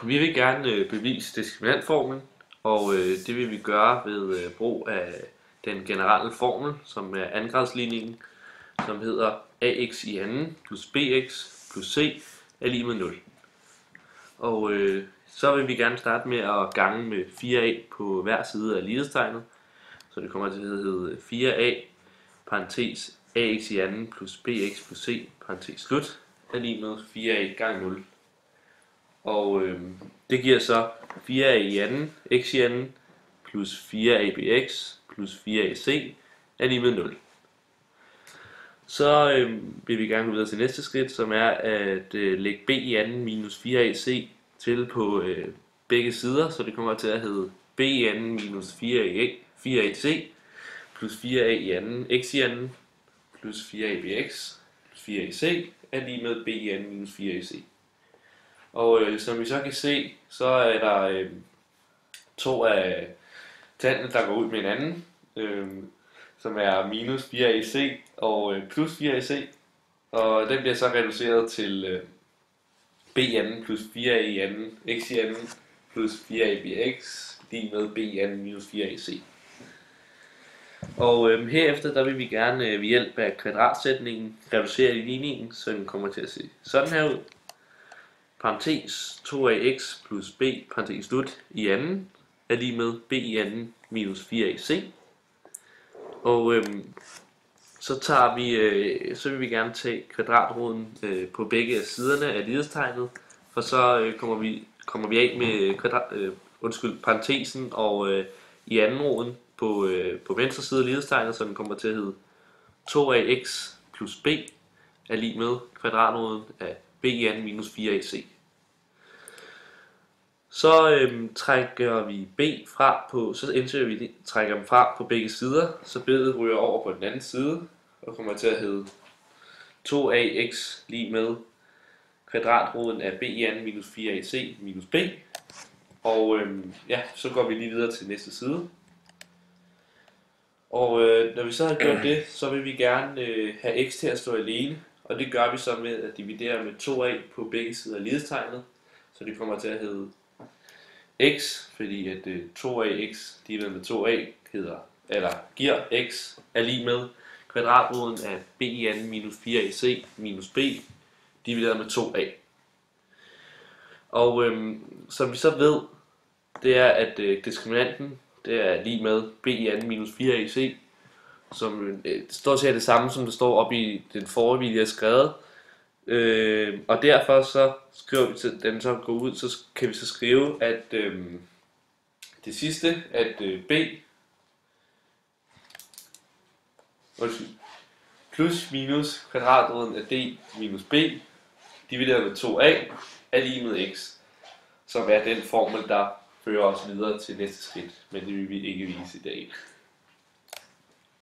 Vi vil gerne bevise diskriminantformlen, og det vil vi gøre ved brug af den generelle formel, som er andengradsligningen, som hedder ax i anden plus bx plus c er lig med 0. Og så vil vi gerne starte med at gange med 4a på hver side af lighedstegnet, så det kommer til at hedde 4a parentes ax i anden plus bx plus c parentes slut er lig med 4a gange 0. Og det giver så 4a i anden, x i anden, plus 4abx plus 4ac er lige med 0. Så vil vi gerne gå videre til næste skridt, som er at lægge b i anden minus 4ac til på begge sider, så det kommer til at hedde b i anden minus 4ac plus 4a i anden, x i anden, plus 4abx plus 4ac er lige med b i anden minus 4ac. Og som vi så kan se, så er der to af tallene, der går ud med hinanden, som er minus 4ac og plus 4ac. Og den bliver så reduceret til b i anden plus 4a i anden, x i anden plus 4abx lige med b i anden minus 4ac. Og herefter der vil vi gerne ved hjælp af kvadratsætningen reducere ligningen, så den kommer til at se sådan her ud. Parentes 2ax plus b parentes slut i anden er lige med b i anden minus 4ac. Og så vil vi gerne tage kvadratroden på begge af siderne af lighedstegnet, for så kommer vi af med parentesen og i anden roden på venstre side af lighedstegnet, så den kommer til at hedde 2ax plus b er lige med kvadratroden af b i anden minus 4ac. Så trækker vi b fra på, så indtil vi trækker dem fra på begge sider, så b'et ryger over på den anden side og kommer til at hedde 2ax lige med kvadratroden af b i anden minus 4ac minus b. Og så går vi lige videre til næste side. Og når vi så har gjort det, så vil vi gerne have x til at stå alene, og det gør vi så med at dividere med 2a på begge sider af lighedstegnet, så det kommer til at hedde x, fordi at 2ax divideret med 2a giver x er lige med kvadratroden af b i anden minus 4ac minus b divideret med 2a. Og som vi så ved, det er at diskriminanten det er lige med b i anden minus 4ac, som stort set er det samme som det står oppe i den forrige vi lige har skrevet. Og derfor så skriver vi til den så går ud, så kan vi så skrive at det sidste at b plus minus kvadratroden af d minus b divideret med 2a er lige med x, som er den formel der fører os videre til næste skridt, men det vil vi ikke vise i dag.